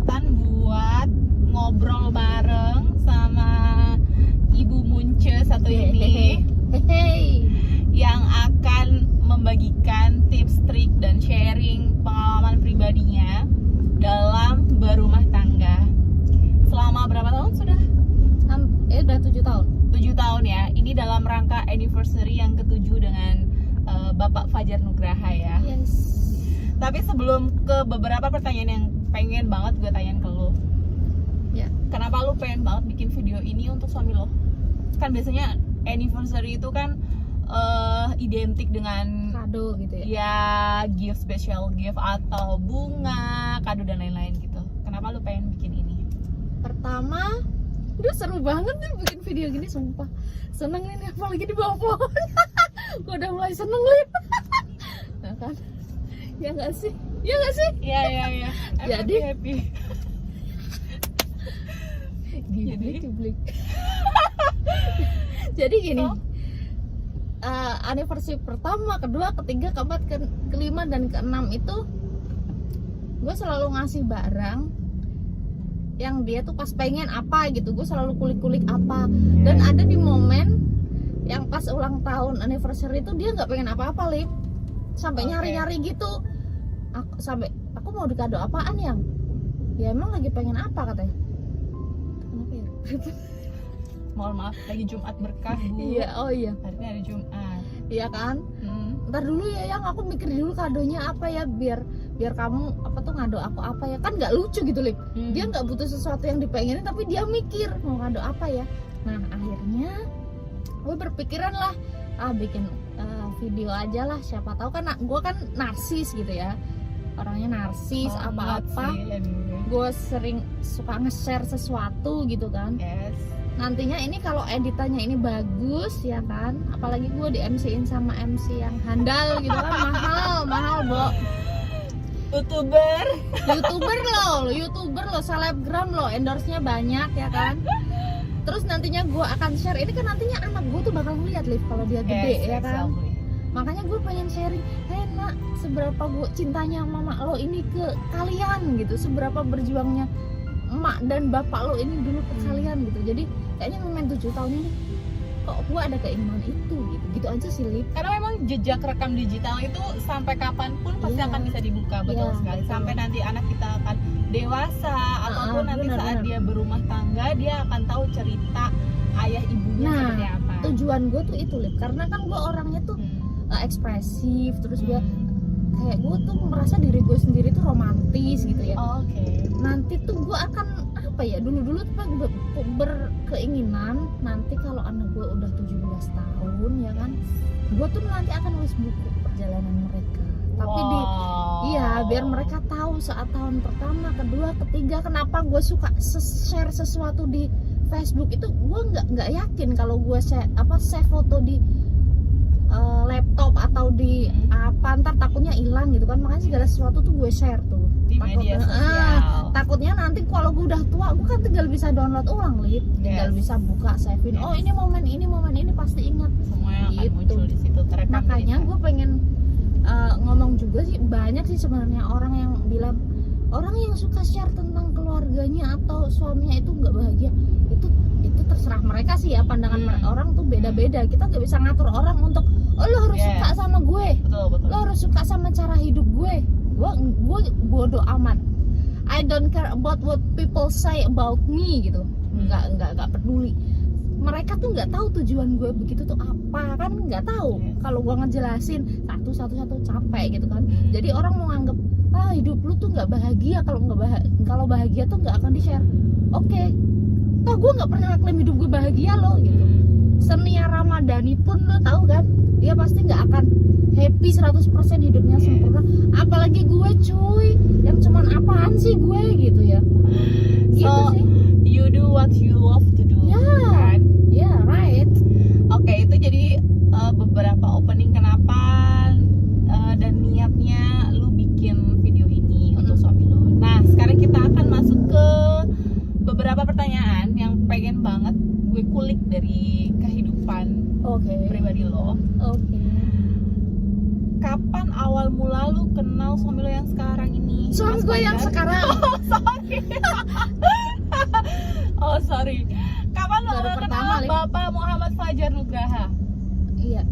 kesempatan buat ngobrol bareng sama Ibu Munce satu ini yang akan membagikan tips, trik, dan sharing pengalaman pribadinya dalam berumah tangga. Selama berapa tahun sudah? Udah 7 tahun. 7 tahun ya. Ini dalam rangka anniversary yang ke-7 dengan Bapak Fajar Nugraha ya. Yes. Tapi sebelum ke beberapa pertanyaan yang pengen banget gue tanyain ke lo, Ya. kenapa lo pengen banget bikin video ini untuk suami lo? Kan biasanya anniversary itu kan identik dengan Kado gitu ya. ya gift, special gift atau bunga, kado dan lain-lain gitu. Kenapa lo pengen bikin ini? Pertama, udah seru banget nih bikin video gini, sumpah. Seneng ini apalagi di bawah pohon. Gue udah mulai seneng nih. Nah kan? Ya nggak sih? Ya nggak sih? Iya. Jadi happy. Giblik. Jadi gini. Anniversary pertama, kedua, ketiga, keempat, kelima, dan keenam itu gue selalu ngasih barang yang dia tuh pas pengen apa gitu. Gue selalu kulik-kulik apa. Dan ada di momen yang pas ulang tahun anniversary itu dia nggak pengen apa-apa, Lip. Sampai nyari-nyari gitu. Aku mau dikado apaan yang? Ya emang lagi pengen apa katanya? Kenapa ya? Mohon maaf, lagi Jumat berkah, Bu. Iya, oh iya. Hari ini hari Jumat. Iya kan? Ntar dulu ya, yang aku mikir dulu kadonya apa ya, biar kamu apa tuh ngado aku apa ya, kan nggak lucu gitu, Lip. Dia nggak butuh sesuatu yang dipengenin tapi dia mikir mau ngado apa ya. Nah akhirnya gue berpikiran lah, bikin video aja lah, siapa tahu kan gue kan narsis gitu ya, orangnya narsis, apa-apa gue sering suka nge-share sesuatu gitu kan. Yes. Nantinya ini kalau editannya ini bagus ya kan, apalagi gue di MC-in sama MC yang handal gitu kan, mahal Bo. YouTuber lo, selebgram lo, endorse-nya banyak ya kan. Terus nantinya gue akan share, ini kan nantinya anak gue tuh bakal ngeliat, Liv, kalau dia gede ya kan. Makanya gue pengen sharing, nak, seberapa gue cintanya mama lo ini ke kalian gitu, seberapa berjuangnya emak dan bapak lo ini dulu ke kalian gitu. Jadi kayaknya momen 7 tahun ini kok gue ada keinginan itu gitu aja sih, Lip. Karena memang jejak rekam digital itu sampai kapanpun pasti akan bisa dibuka, betul sekali. Betul. Sampai nanti anak kita akan dewasa ataupun nanti saat dia berumah tangga, dia akan tahu cerita ayah ibunya seperti apa. Tujuan gue tuh itu, Lip, karena kan gue orangnya tuh ekspresif, terus gue kayak gue tuh merasa diri gue sendiri tuh romantis gitu ya. Nanti tuh gue akan apa ya, dulu tuh gue berkeinginan nanti kalau anak gue udah 17 tahun ya kan, gue tuh nanti akan nulis buku perjalanan mereka. Tapi biar mereka tahu saat tahun pertama, kedua, ketiga, kenapa gue suka share sesuatu di Facebook itu. Gue nggak yakin kalau gue save foto di laptop atau di apa, ntar takutnya hilang gitu kan. Makanya segala sesuatu tuh gue share tuh di media sosial. Takutnya nanti kalau gue udah tua, gue kan tinggal bisa download ulang, Lip. Tinggal bisa buka, save-in. Oh ini momen ini pasti ingat. Semuanya akan muncul di situ, terekam. Makanya gue pengen ngomong juga sih, banyak sih sebenarnya orang yang bilang, orang yang suka share tentang keluarganya atau suaminya itu nggak bahagia. Itu terserah mereka sih ya, pandangan orang tuh beda-beda. Kita nggak bisa ngatur orang untuk lo harus suka sama gue, betul. lo harus suka sama cara hidup gue. Gue bodoh amat. I don't care about what people say about me gitu. Nggak peduli. Mereka tuh nggak tahu tujuan gue begitu tuh apa, kan nggak tahu. Kalau gue ngejelasin satu capek gitu kan. Jadi orang mau nganggep hidup lu tuh nggak bahagia, kalau bahagia tuh nggak akan di-share. Oke. Toh gue nggak pernah klaim hidup gue bahagia loh gitu. Senia Ramadhani pun lo tahu kan, dia pasti nggak akan happy 100% hidupnya sempurna. Apalagi gue, cuy, yang cuman apaan sih gue gitu ya. Gitu sih. You do what you love to do. Kan? Yeah, right. Oke, itu jadi beberapa opening kenapa dan niatnya lu bikin video ini untuk suami lu. Nah, sekarang kita akan masuk ke beberapa pertanyaan yang pengen banget gue kulik dari kehidupan pribadi lo. kapan awal mula lu kenal suami lo yang sekarang ini? Suami gue yang sekarang. Oh sorry. Kapan lo Baru pertama, kenal Bapak Muhammad Fajar Nugraha? Iya,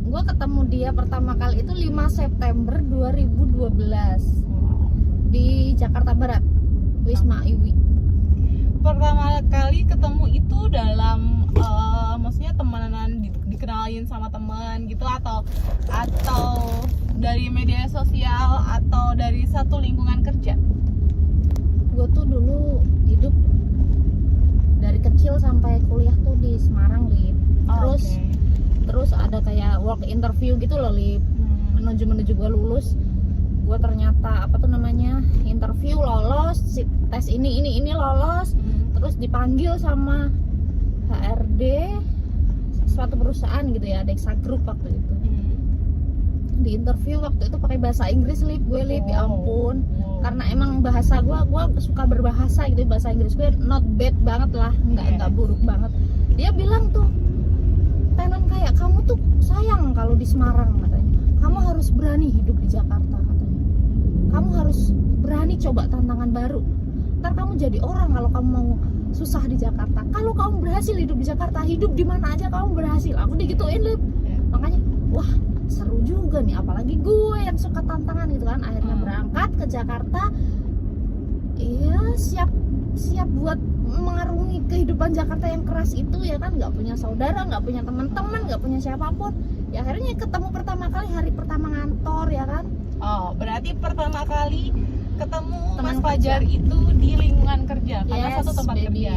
gue ketemu dia pertama kali itu 5 September 2012 di Jakarta Barat, Wisma Iwi. Pertama kali ketemu itu dalam maksudnya temenan, dikenalin sama teman gitu, atau dari media sosial, atau dari satu lingkungan kerja? Gue tuh dulu hidup dari kecil sampai kuliah tuh di Semarang, Lip. Terus ada kayak work interview gitu loh, Lip. Menuju gue lulus, gue ternyata interview lolos, tes ini lolos, terus dipanggil sama HRD suatu perusahaan gitu ya, Dexa Group waktu itu. Di interview waktu itu pakai bahasa Inggris, Lip. Gue, Lip, ya ampun, karena emang bahasa gue suka berbahasa gitu, bahasa Inggris gue not bad banget lah, nggak buruk banget. Dia bilang tuh, Tenan, kayak kamu tuh sayang kalau di Semarang, katanya. Kamu harus berani hidup di Jakarta, katanya. Kamu harus berani coba tantangan baru. Ntar kamu jadi orang kalau kamu mau susah di Jakarta. Kalau kamu berhasil hidup di Jakarta, hidup di mana aja kamu berhasil. Aku digituin, Lip. Makanya, wah, seru juga nih, apalagi gue yang suka tantangan gitu kan. Akhirnya berangkat ke Jakarta. Iya, siap buat mengarungi kehidupan Jakarta yang keras itu ya kan. Nggak punya saudara, nggak punya teman-teman, nggak punya siapapun. Ya akhirnya ketemu pertama kali hari pertama ngantor ya kan. Oh, berarti pertama kali ketemu Teman Mas Fajar kerja. itu di lingkungan kerja, karena Yes, satu tempat baby. kerja.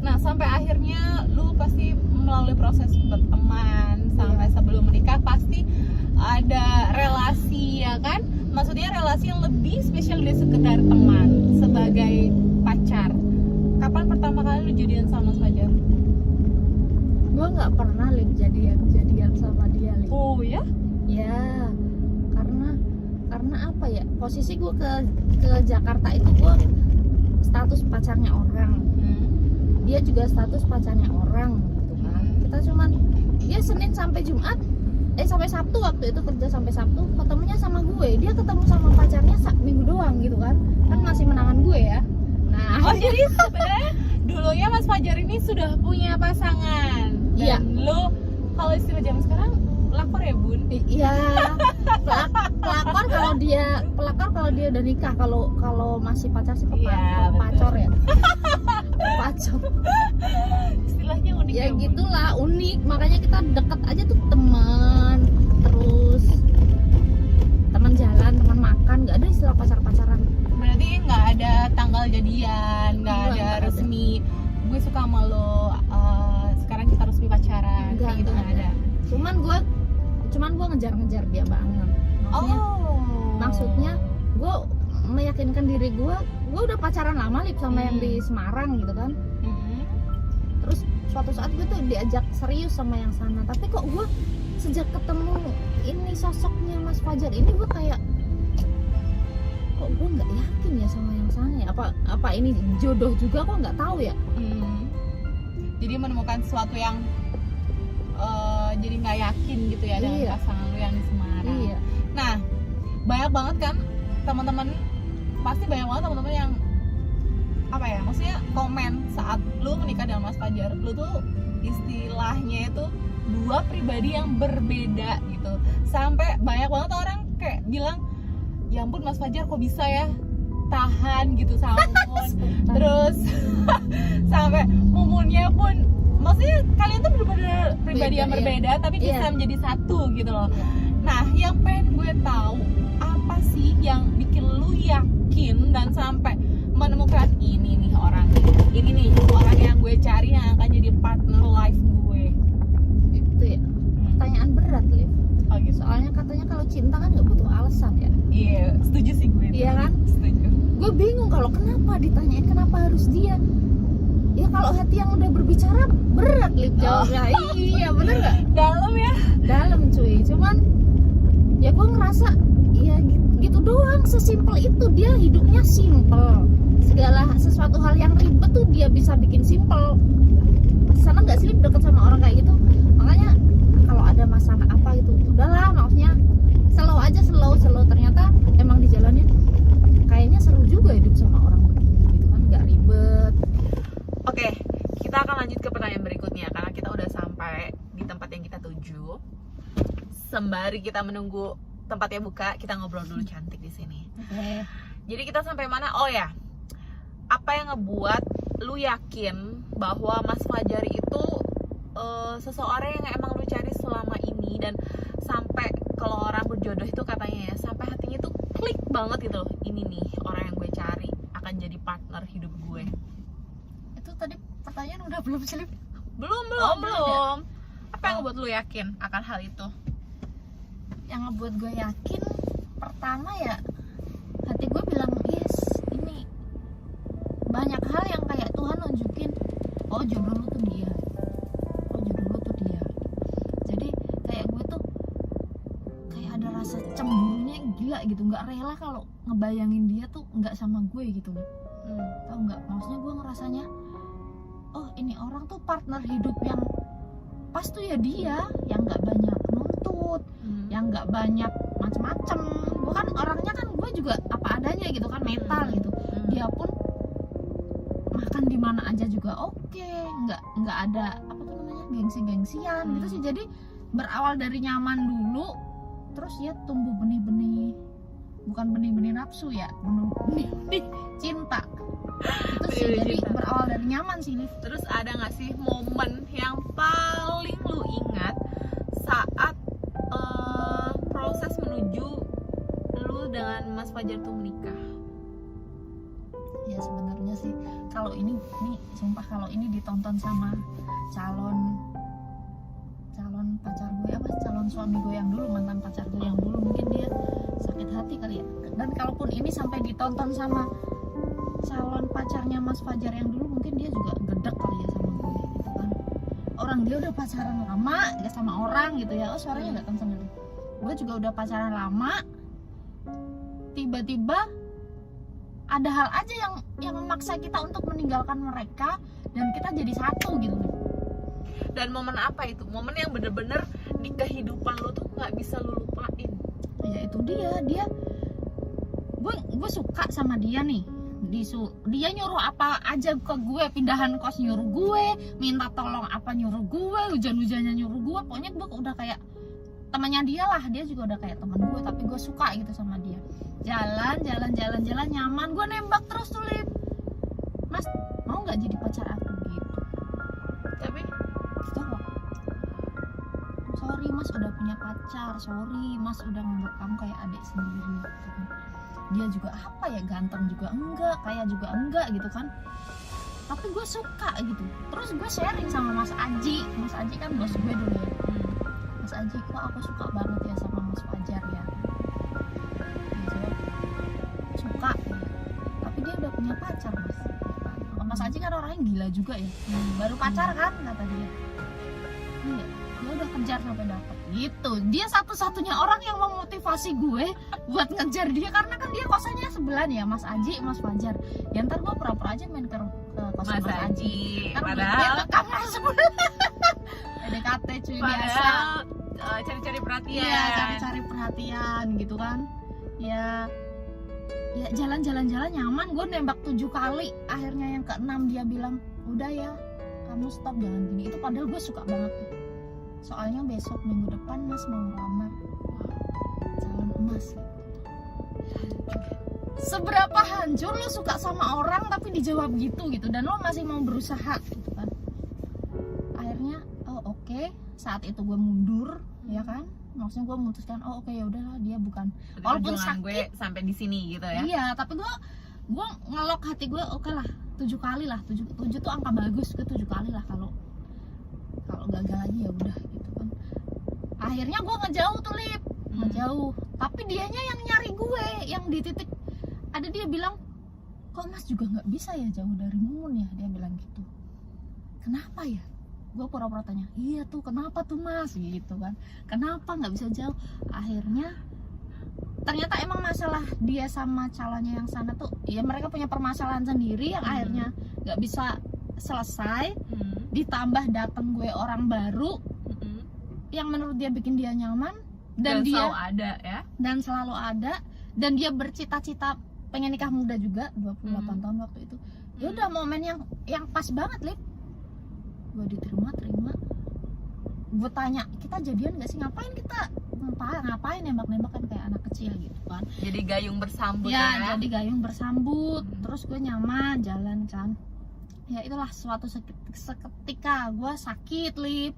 Nah, sampai akhirnya lu pasti melalui proses berteman sampai sebelum menikah, pasti ada relasi ya kan? Maksudnya relasi yang lebih spesial dari sekedar teman, sebagai pacar. Kapan pertama kali lu jadian sama Mas Fajar? Gue nggak pernah, Lip, jadian sama dia, Lip. Oh ya? Ya, karena apa ya, posisi gue ke Jakarta itu gue status pacarnya orang, dia juga status pacarnya orang gitu kan. Kita cuman dia Senin sampai Jumat, sampai Sabtu, waktu itu kerja sampai Sabtu, ketemunya sama gue. Dia ketemu sama pacarnya Minggu doang gitu kan masih menangan gue ya. Nah, Oh jadi sebenarnya dulunya Mas Fajar ini sudah punya pasangan. Iya. Dan lu kalau istilah zaman sekarang pelakor ya, Bun? iya, pelakor kalau dia udah nikah. Kalau masih pacar sih Iya, pacor ya. Pacor. Istilahnya unik Ya Bun? gitulah, unik. Makanya kita deket aja tuh, teman, terus teman jalan, teman makan, nggak ada istilah pacaran. Berarti nggak ada tanggal jadian, nggak Enggak, ada nggak ada. resmi. Gue suka sama lo, sekarang kita resmi pacaran. Enggak, Kayak gitu nggak ada. Cuman gue ngejar dia banget. Maksudnya gue meyakinkan diri gue udah pacaran lama, Lip, sama yang di Semarang gitu kan. Terus suatu saat gue tuh diajak serius sama yang sana, tapi kok gue sejak ketemu ini sosoknya Mas Fajar ini, gue kayak kok gue nggak yakin ya sama yang sana ya. Apa ini jodoh juga, kok nggak tahu ya. Jadi menemukan sesuatu yang jadi nggak yakin gitu ya dengan Iya. pasangan lu yang di Semarang. Iya. Nah, banyak banget kan teman-teman, pasti banyak banget teman-teman yang apa ya, maksudnya komen saat lu menikah dengan Mas Fajar, lu tuh istilahnya itu dua pribadi yang berbeda gitu. Sampai banyak banget orang kayak bilang, ya ampun Mas Fajar kok bisa ya tahan gitu sama Mumun. Terus sampai Mumunnya pun, maksudnya kalian tuh bener-bener pribadi yang Beda, berbeda tapi bisa Iya. menjadi satu gitu loh. Nah, yang pengen gue tahu, apa sih yang bikin lu yakin dan sampai menemukan ini nih orang yang gue cari yang akan jadi partner life gue. Itu ya pertanyaan berat, Lip. Oh gitu. Soalnya katanya kalau cinta kan nggak butuh alasan ya. Iya, setuju sih gue. Iya kan? Setuju. Gue bingung kalau kenapa ditanyain kenapa harus dia. Ya kalau hati yang udah berbicara berat, Lip, jawabnya. Iya, bener nggak? Dalam ya. Dalam, cuy. Cuman ya gue ngerasa ya gitu doang, sesimpel itu. Dia hidupnya simple. Segala sesuatu hal yang ribet tuh dia bisa bikin simple. Sana nggak sih, Lip, deket sama orang kayak gitu? Makanya kalau ada masalah apa gitu, udahlah, nggak usah sembari kita menunggu tempatnya buka, kita ngobrol dulu cantik di sini. Jadi kita sampai mana? Oh ya, apa yang ngebuat lu yakin bahwa Mas Fajar itu seseorang yang emang lu cari selama ini, dan sampai kalau orang berjodoh itu katanya ya, sampai hatinya tuh klik banget gitu, ini nih orang yang gue cari akan jadi partner hidup gue. Itu tadi pertanyaan udah belum sih? Belum. Apa yang ngebuat lu yakin akan hal itu? Yang ngebuat gue yakin pertama ya hati gue bilang yes, ini banyak hal yang kayak Tuhan nunjukin, oh jodoh lu tuh dia, jadi kayak gue tuh kayak ada rasa cemburunya gila gitu, nggak rela kalau ngebayangin dia tuh nggak sama gue gitu loh. Tau nggak, maksudnya gue ngerasanya oh ini orang tuh partner hidup yang pas tuh ya, dia yang nggak banyak nuntut, yang nggak banyak macem-macem. Gue kan orangnya kan gue juga apa adanya gitu kan, metal gitu. Dia pun makan di mana aja juga oke, nggak ada apa tuh namanya gengsi-gengsian gitu sih. Jadi berawal dari nyaman dulu, terus ya tumbuh benih-benih, bukan benih-benih nafsu ya, benih-benih cinta. Itu sih, jadi berawal dari nyaman sih Liv. Terus ada nggak sih momen yang paling lu ingat saat proses menuju lu dengan Mas Fajar tuh menikah? Ya sebenarnya sih kalau ini sumpah kalau ini ditonton sama calon pacar gue, apa calon suami gue yang dulu, mantan pacar gue yang dulu, mungkin dia sakit hati kali ya. Dan kalaupun ini sampai ditonton sama calon pacarnya Mas Fajar yang dulu, mungkin dia juga gedek kali ya sama gue gitu kan. Orang dia udah pacaran lama ya sama orang gitu ya. Oh suaranya nggak kenceng gitu. Gue juga udah pacaran lama, tiba-tiba ada hal aja yang memaksa kita untuk meninggalkan mereka dan kita jadi satu gitu. Dan momen apa itu? Momen yang bener-bener di kehidupan lu tuh nggak bisa lu lupain. Ya itu dia gue suka sama dia nih. Dia nyuruh apa aja ke gue, pindahan kos nyuruh gue, minta tolong apa nyuruh gue, hujan-hujannya nyuruh gue. Pokoknya gue udah kayak temannya dia lah, dia juga udah kayak teman gue, tapi gue suka gitu sama dia. Jalan nyaman, gue nembak terus tuh Lip, Mas mau nggak jadi pacar aku gitu. Tapi ditolak, sorry Mas udah punya pacar, sorry Mas udah nganggap kamu kayak adik sendiri gitu kan. Dia juga apa ya, ganteng juga enggak, kaya juga enggak gitu kan, tapi gue suka gitu. Terus gue sharing sama Mas Aji kan bos gue dulu ya. Mas Aji, kok aku suka banget ya sama Mas Fajar ya. Dia jawab, suka ya, tapi dia udah punya pacar Mas. Mas Aji kan orangnya gila juga ya, baru pacar kan kata dia. Iya, dia udah kejar sampai dapet gitu. Dia satu-satunya orang yang memotivasi gue buat ngejar dia, karena kan dia kosannya sebelahan ya, Mas Aji, Mas Fajar. Ya ntar gue pura-pura aja main ke kosan Mas Aji. Kan padahal dia ke kamar sebelah. PDKT cuy biasa. Cari-cari perhatian. Iya, cari-cari perhatian gitu kan. Ya jalan-jalan nyaman. Gue nembak 7 kali, akhirnya yang ke-6 dia bilang udah ya kamu stop, jangan gini. Itu padahal gue suka banget tuh. Soalnya besok minggu depan Mas mau ngelamar calon emas. Seberapa hancur lo suka sama orang tapi dijawab gitu dan lo masih mau berusaha gitu kan. Akhirnya oke. Saat itu gue mundur ya kan, maksudnya gue memutuskan oke ya udahlah, dia bukan, walaupun sakit gue sampai di sini gitu ya. Iya, tapi gue ngelok hati gue, oke lah 7 kali lah, 7 tuh angka bagus, gue 7 kali lah, kalau gagal lagi ya udah gitu kan. Akhirnya gue ngejauh tuh Lip, ngejauh, tapi dianya yang nyari gue, yang di titik ada dia bilang, kok Mas juga nggak bisa ya jauh dari Mumun ya, dia bilang gitu. Kenapa ya? Gue pura-pura tanya, iya tuh kenapa tuh Mas gitu kan, kenapa nggak bisa jauh. Akhirnya ternyata emang masalah dia sama calonnya yang sana tuh ya, mereka punya permasalahan sendiri yang akhirnya nggak bisa selesai. Ditambah datang gue orang baru yang menurut dia bikin dia nyaman, dan dia selalu ada ya, selalu ada, dan dia bercita-cita pengen nikah muda juga, 28 tahun waktu itu. Ya udah momen yang pas banget Lip. Gue diterima. Gue tanya, kita jadian gak sih? Ngapain kita ngapain nembak-nembak kan kayak anak kecil gitu kan. Jadi gayung bersambut ya. Jadi gayung bersambut. Terus gue nyaman jalan kan. Ya itulah suatu seketika gue sakit, Lip.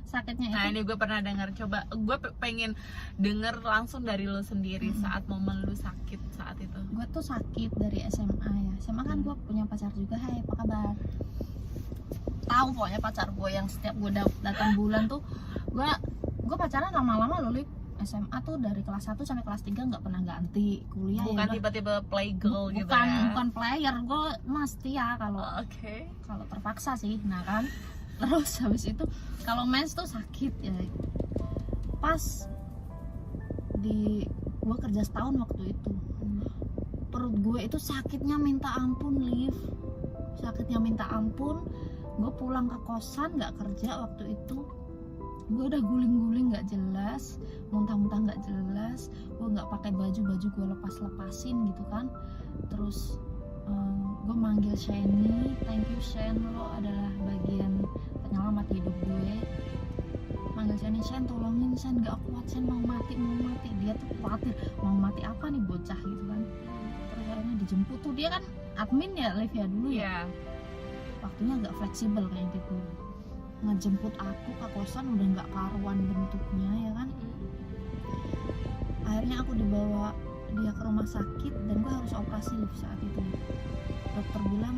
Sakitnya itu. Nah ini gue pernah dengar, coba gue pengen denger langsung dari lo sendiri saat momen lo sakit saat itu. Gue tuh sakit dari SMA ya. SMA kan gue punya pacar juga. Hai, apa kabar? Tahu pokoknya pacar gue yang setiap gue datang bulan tuh gue pacaran lama-lama loh, Lip. SMA tuh dari kelas 1 sampai kelas 3 nggak pernah ganti. Kuliah bukan ya tiba-tiba playgirl gitu ya. Bukan player, gue mesti ya kalau terpaksa sih. Nah kan, terus habis itu kalau mens tuh sakit ya. Pas gue kerja setahun waktu itu, perut gue itu sakitnya minta ampun, Liv. Sakitnya minta ampun. Gue pulang ke kosan, nggak kerja waktu itu. Gue udah guling-guling nggak jelas, muntah-muntah nggak jelas. Gue nggak pakai baju gue lepas-lepasin gitu kan. Terus gue manggil Shani, thank you Shen, lo adalah bagian penyelamat hidup gue. Manggil Shani, Shen tolongin Shen, nggak kuat Shen, mau mati. Dia tuh khawatir mau mati apa nih bocah gitu kan. Terus akhirnya dijemput tuh, dia kan admin ya, Liv ya dulu ya. Waktunya agak fleksibel kayak gitu. Ngejemput aku ke kosan udah nggak karuan bentuknya ya kan. Akhirnya aku dibawa dia ke rumah sakit dan gue harus operasi saat itu. Dokter bilang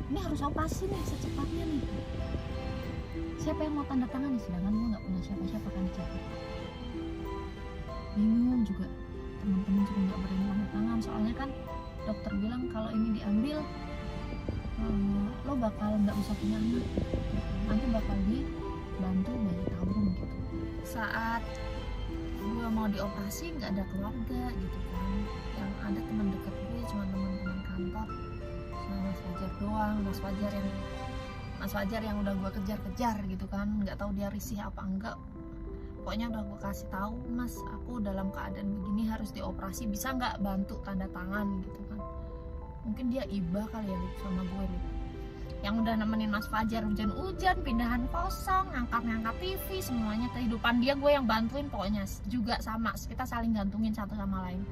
ini harus operasi nih secepatnya nih. Siapa yang mau tanda tangan nih, sedangkan gue nggak punya siapa-siapa kan di Jakarta. Bingung juga, teman-teman juga nggak berani tanda tangan soalnya kan dokter bilang kalau ini diambil lo bakal nggak bisa punya anak, nanti bakal dibantu bayi tabung gitu. Saat gue mau dioperasi nggak ada keluarga gitu kan, yang ada teman dekat gue cuma teman-teman kantor sama Mas Fajar doang. Mas Fajar yang udah gue kejar-kejar gitu kan, nggak tahu dia risih apa enggak. Pokoknya udah gue kasih tahu, Mas aku dalam keadaan begini harus dioperasi, bisa nggak bantu tanda tangan gitu kan. Mungkin dia iba kali ya Lip, sama gue Lip, yang udah nemenin Mas Fajar hujan-hujan, pindahan kosong, ngangkat TV, semuanya kehidupan dia gue yang bantuin. Pokoknya juga sama, kita saling gantungin satu sama lain.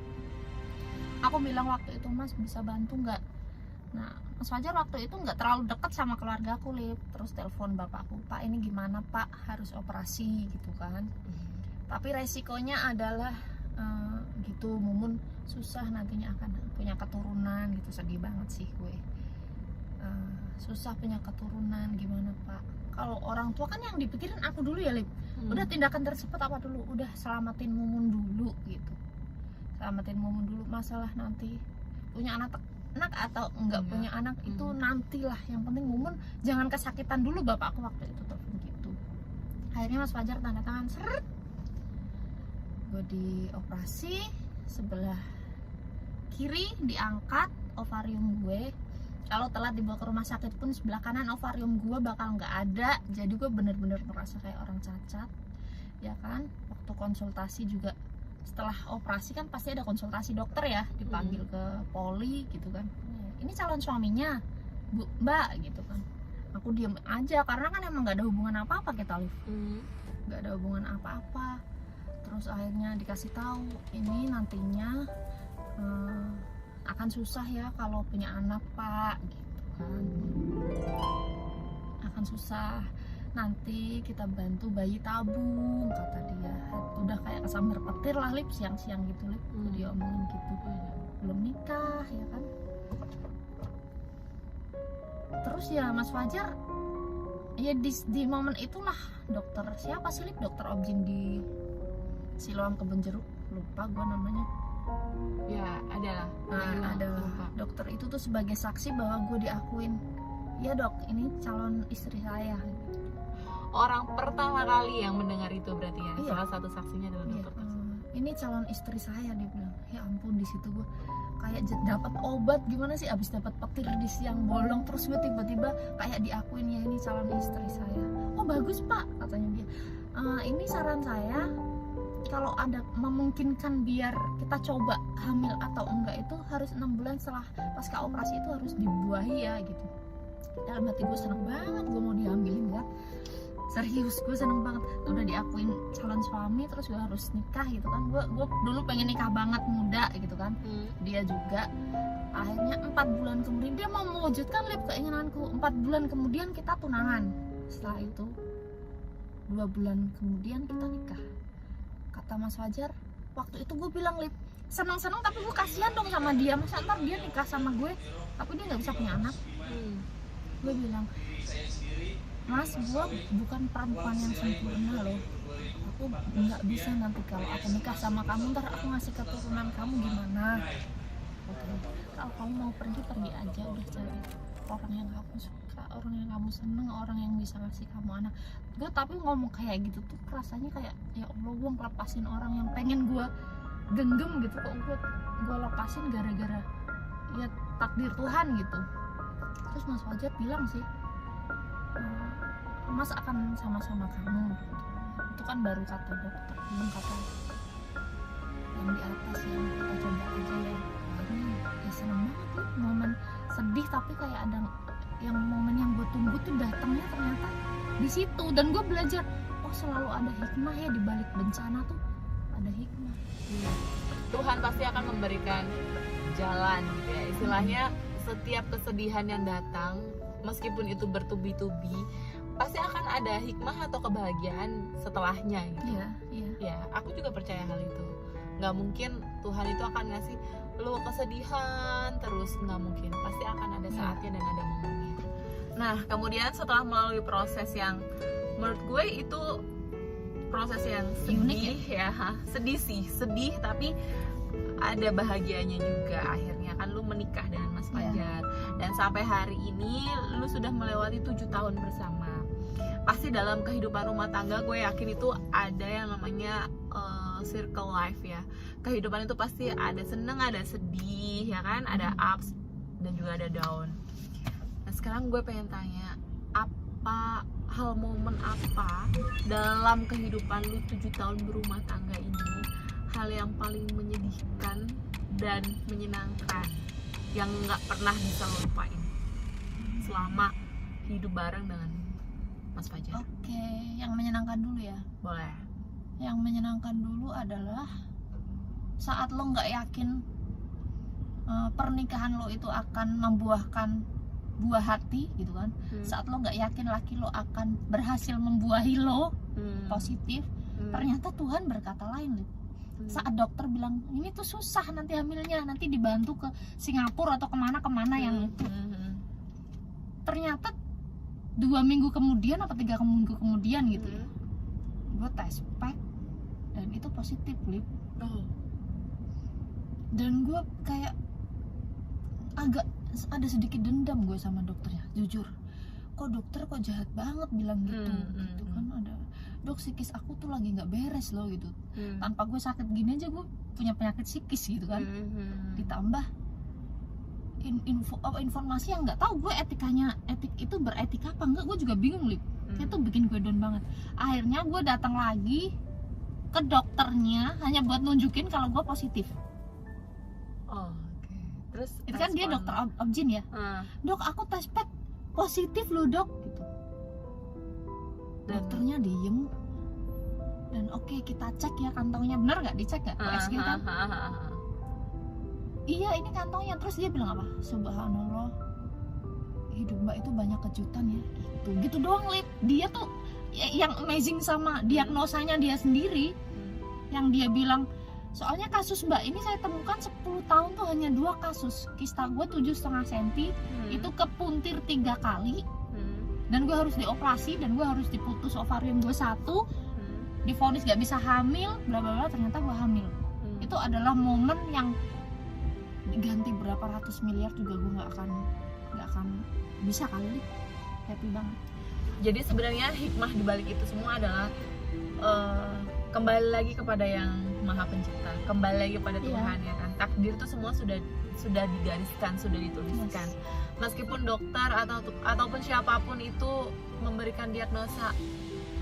Aku bilang waktu itu, Mas bisa bantu nggak? Nah Mas Fajar waktu itu nggak terlalu dekat sama keluarga aku, Lip. Terus telepon bapakku, Pak ini gimana Pak, harus operasi gitu kan. Tapi resikonya adalah gitu, Mumun susah nantinya akan punya keturunan gitu. Sedih banget sih gue, susah punya keturunan, gimana Pak? Kalau orang tua kan yang dipikirin aku dulu ya, Lip. Udah tindakan tersebut apa dulu, udah selamatin Mumun dulu gitu, selamatin Mumun dulu. Masalah nanti punya anak atau enggak punya anak itu nantilah, yang penting Mumun jangan kesakitan dulu. Bapakku waktu itu tuh gitu. Akhirnya Mas Fajar tanda tangan, seret, gue dioperasi. Sebelah kiri diangkat ovarium gue. Kalau telat dibawa ke rumah sakit pun sebelah kanan ovarium gue bakal nggak ada. Jadi gue bener-bener merasa kayak orang cacat ya kan. Waktu konsultasi juga, setelah operasi kan pasti ada konsultasi dokter ya, dipanggil ke poli gitu kan. Ini calon suaminya Bu, Mbak gitu kan. Aku diem aja karena kan emang nggak ada hubungan apa-apa kita, Liv. Nggak ada hubungan apa-apa. Terus akhirnya dikasih tahu ini nantinya akan susah ya kalau punya anak Pak gitu kan. Akan susah, nanti kita bantu bayi tabung kata dia. Udah kayak kesambar petir lah, Lip, siang-siang gitu, Lip. Dia omongin gitu, belum nikah ya kan. Terus ya Mas Fajar ya di momen itulah dokter siapa sih, Lip, dokter objin di Siloam Kebonjeruk, lupa gue namanya ya, adalah dokter itu tuh sebagai saksi bahwa gue diakuin, ya dok ini calon istri saya. Orang pertama kali yang mendengar itu berarti ya. Iya. Salah satu saksinya adalah dokter tersebut. Ini calon istri saya, dia bilang. Ya ampun, di situ gue kayak dapat obat gimana sih, abis dapat petir di siang bolong, terus gue tiba-tiba kayak diakuin, ya ini calon istri saya. Oh bagus Pak katanya dia. Ini saran saya, kalau ada memungkinkan biar kita coba hamil atau enggak itu harus 6 bulan setelah pasca operasi itu harus dibuahi ya gitu. Dalam hati gue seneng banget, gue mau diambilin ya. serius, gue seneng banget udah diakuin calon suami, terus gue harus nikah gitu kan. Gue dulu pengen nikah banget muda gitu kan. Dia juga. Akhirnya 4 bulan kemudian dia mau mewujudkan keinginanku. 4 bulan kemudian kita tunangan. Setelah itu 2 bulan kemudian kita nikah. Kata Mas Fajar, waktu itu gue bilang, Lip, seneng-seneng tapi gue kasihan dong sama dia, masa ntar dia nikah sama gue tapi dia nggak bisa punya anak. Gue bilang, Mas, gue bukan perempuan yang sempurna loh, aku nggak bisa nanti kalau aku nikah sama kamu ntar aku ngasih keturunan kamu gimana. Kalau kamu mau pergi aja, udah cari orang yang kamu suka, orang yang kamu seneng, orang yang bisa ngasih kamu anak. Gue tapi ngomong kayak gitu tuh rasanya kayak ya Allah, gue ngelepasin orang yang pengen gue genggam gitu, kok gue lepasin gara-gara ya takdir Tuhan gitu. Terus Mas Fajar bilang sih, Mas akan sama-sama kamu gitu. Itu kan baru kata dokter, belum kata yang di atas yang kita coba aja ya. Ya seneng banget tuh, momen sedih tapi kayak ada yang momen yang gue tunggu tuh datangnya ternyata di situ. Dan gue belajar, oh selalu ada hikmah ya di balik bencana tuh, ada hikmah. Tuhan pasti akan memberikan jalan gitu ya, istilahnya setiap kesedihan yang datang meskipun itu bertubi-tubi pasti akan ada hikmah atau kebahagiaan setelahnya gitu. Ya, aku juga percaya hal itu. Nggak mungkin Tuhan itu akan ngasih lu kesedihan terus, nggak mungkin, pasti akan ada saatnya dan ada momennya. Nah kemudian setelah melalui proses yang menurut gue itu proses yang sedih ya, sedih tapi ada bahagianya juga. Akhirnya kan lu menikah dengan Mas Fajar dan sampai hari ini lu sudah melewati 7 tahun bersama. Pasti dalam kehidupan rumah tangga gue yakin itu ada yang namanya circle life ya. Kehidupan itu pasti ada seneng, ada sedih ya kan, ada ups dan juga ada down. Nah sekarang gue pengen tanya, apa hal momen apa dalam kehidupan lu 7 tahun berumah tangga ini, hal yang paling menyedihkan dan menyenangkan yang nggak pernah bisa lo lupain selama hidup bareng dengan Mas Fajar? Oke, yang menyenangkan dulu ya. Boleh. Yang menyenangkan dulu adalah saat lo nggak yakin pernikahan lo itu akan membuahkan buah hati gitu kan. Saat lo nggak yakin laki lo akan berhasil membuahi lo positif, ternyata Tuhan berkata lain. Saat dokter bilang ini tuh susah nanti hamilnya, nanti dibantu ke Singapura atau kemana yang itu, ternyata 2 minggu kemudian atau 3 minggu kemudian gitu ya, gue tes pack dan itu positif, Lip. Dan gue kayak agak ada sedikit dendam gue sama dokternya, jujur. Dokter kok jahat banget bilang gitu, gitu kan. Ada, dok psikis aku tuh lagi nggak beres loh gitu. Tanpa gue sakit gini aja gue punya penyakit psikis gitu kan. Ditambah informasi yang nggak tahu gue etik itu beretika apa enggak, gue juga bingung, Lip. Itu bikin gue down banget. Akhirnya gue datang lagi ke dokternya hanya buat nunjukin kalau gue positif. Terus itu kan dia dokter Objin ya. Dok, aku tes pack positif loh dok gitu. Dokternya diem dan oke, kita cek ya kantongnya, bener nggak, dicek nggak USG kan? Iya ini kantongnya. Terus dia bilang apa? Subhanallah, hidup mbak itu banyak kejutan ya. Gitu doang, Lip. Dia tuh yang amazing sama diagnosanya dia sendiri, yang dia bilang, soalnya kasus mbak ini saya temukan 10 tahun tuh hanya 2 kasus. Kista gue 7,5 cm, itu kepuntir 3 kali, dan gue harus dioperasi, dan gue harus diputus ovarium gue 1, divonis gak bisa hamil, bla bla bla, ternyata gue hamil. Itu adalah momen yang diganti berapa ratus miliar juga gue nggak akan bisa kali. Happy banget. Jadi sebenarnya hikmah dibalik itu semua adalah kembali lagi kepada yang Maha Pencipta, kembali lagi pada Tuhan ya kan. Takdir itu semua sudah digariskan, sudah dituliskan. Meskipun dokter ataupun siapapun itu memberikan diagnosa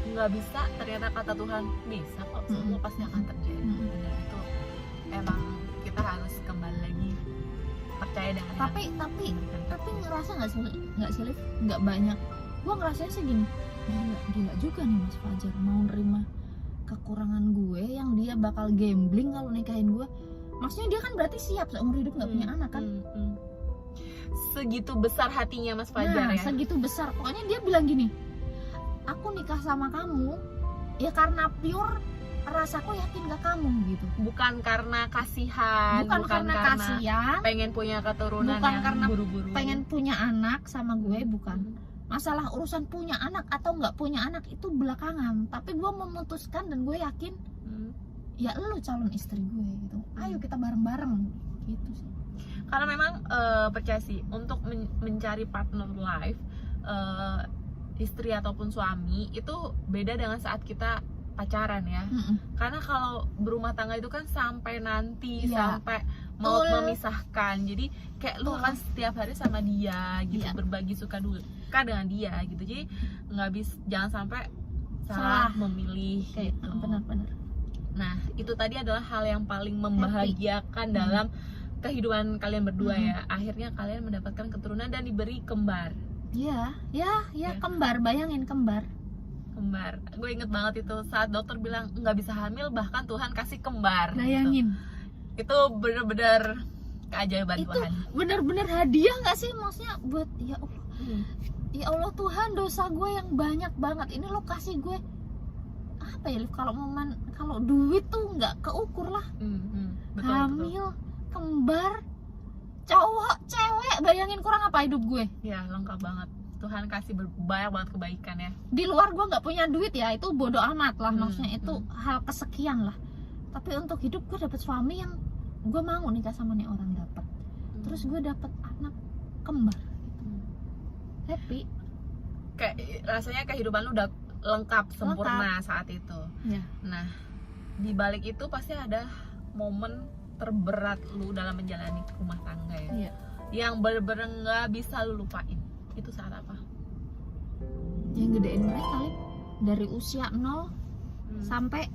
nggak bisa, ternyata kata Tuhan bisa kok, semua pasti akan terjadi. Dan itu emang kita harus kembali lagi percaya dengan tapi ngerasa nggak sih, nggak banyak. Gue ngerasanya sih gini, gila juga nih Mas Fajar mau nerima kekurangan gue yang dia bakal gambling kalau nikahin gue. Maksudnya dia kan berarti siap seumur hidup nggak punya anak kan. Segitu besar hatinya Mas Fajar ya. Segitu besar. Pokoknya dia bilang gini, aku nikah sama kamu ya karena pure rasaku yakin ke kamu gitu. Bukan karena kasihan, bukan karena kasihan, pengen punya keturunan, bukan yang karena buru-buru pengen punya anak sama gue, bukan. Masalah urusan punya anak atau nggak punya anak itu belakangan. Tapi gue memutuskan dan gue yakin ya lu calon istri gue gitu. Ayo kita bareng-bareng gitu sih. Karena memang percaya sih untuk mencari partner life, istri ataupun suami itu beda dengan saat kita pacaran ya. Karena kalau berumah tangga itu kan sampai nanti, sampai mau memisahkan. Jadi kayak lu kan setiap hari sama dia gitu, berbagi suka duka dengan dia gitu. Jadi jangan sampai salah memilih kayak gitu. Benar-benar. Nah, itu tadi adalah hal yang paling membahagiakan dalam kehidupan kalian berdua ya. Akhirnya kalian mendapatkan keturunan dan diberi kembar. Iya, kembar, bayangin kembar. Gue inget banget itu saat dokter bilang nggak bisa hamil, bahkan Tuhan kasih kembar. Bayangin. Itu bener-bener keajaiban itu Tuhan. Bener-bener hadiah nggak sih, maksudnya buat ya Allah. Ya Allah Tuhan, dosa gue yang banyak banget ini lo kasih gue apa ya, kalau duit tuh nggak keukur lah. Betul, hamil, kembar, cowok, cewek, bayangin kurang apa hidup gue? Ya lengkap banget. Tuhan kasih banyak banget kebaikan ya. Di luar gue nggak punya duit ya, itu bodoh amat lah, maksudnya itu hal kesekian lah. Tapi untuk hidup gue dapet suami yang gue mau nikah sama nih orang dapet. Terus gue dapet anak kembar. Happy. Kayak rasanya kehidupan lu udah lengkap, sempurna saat itu. Ya. Nah, di balik itu pasti ada momen terberat lu dalam menjalani rumah tangga ya. Yang bener-bener nggak bisa lu lupain. Itu saat apa? Yang gedein mereka kali dari usia 0 sampai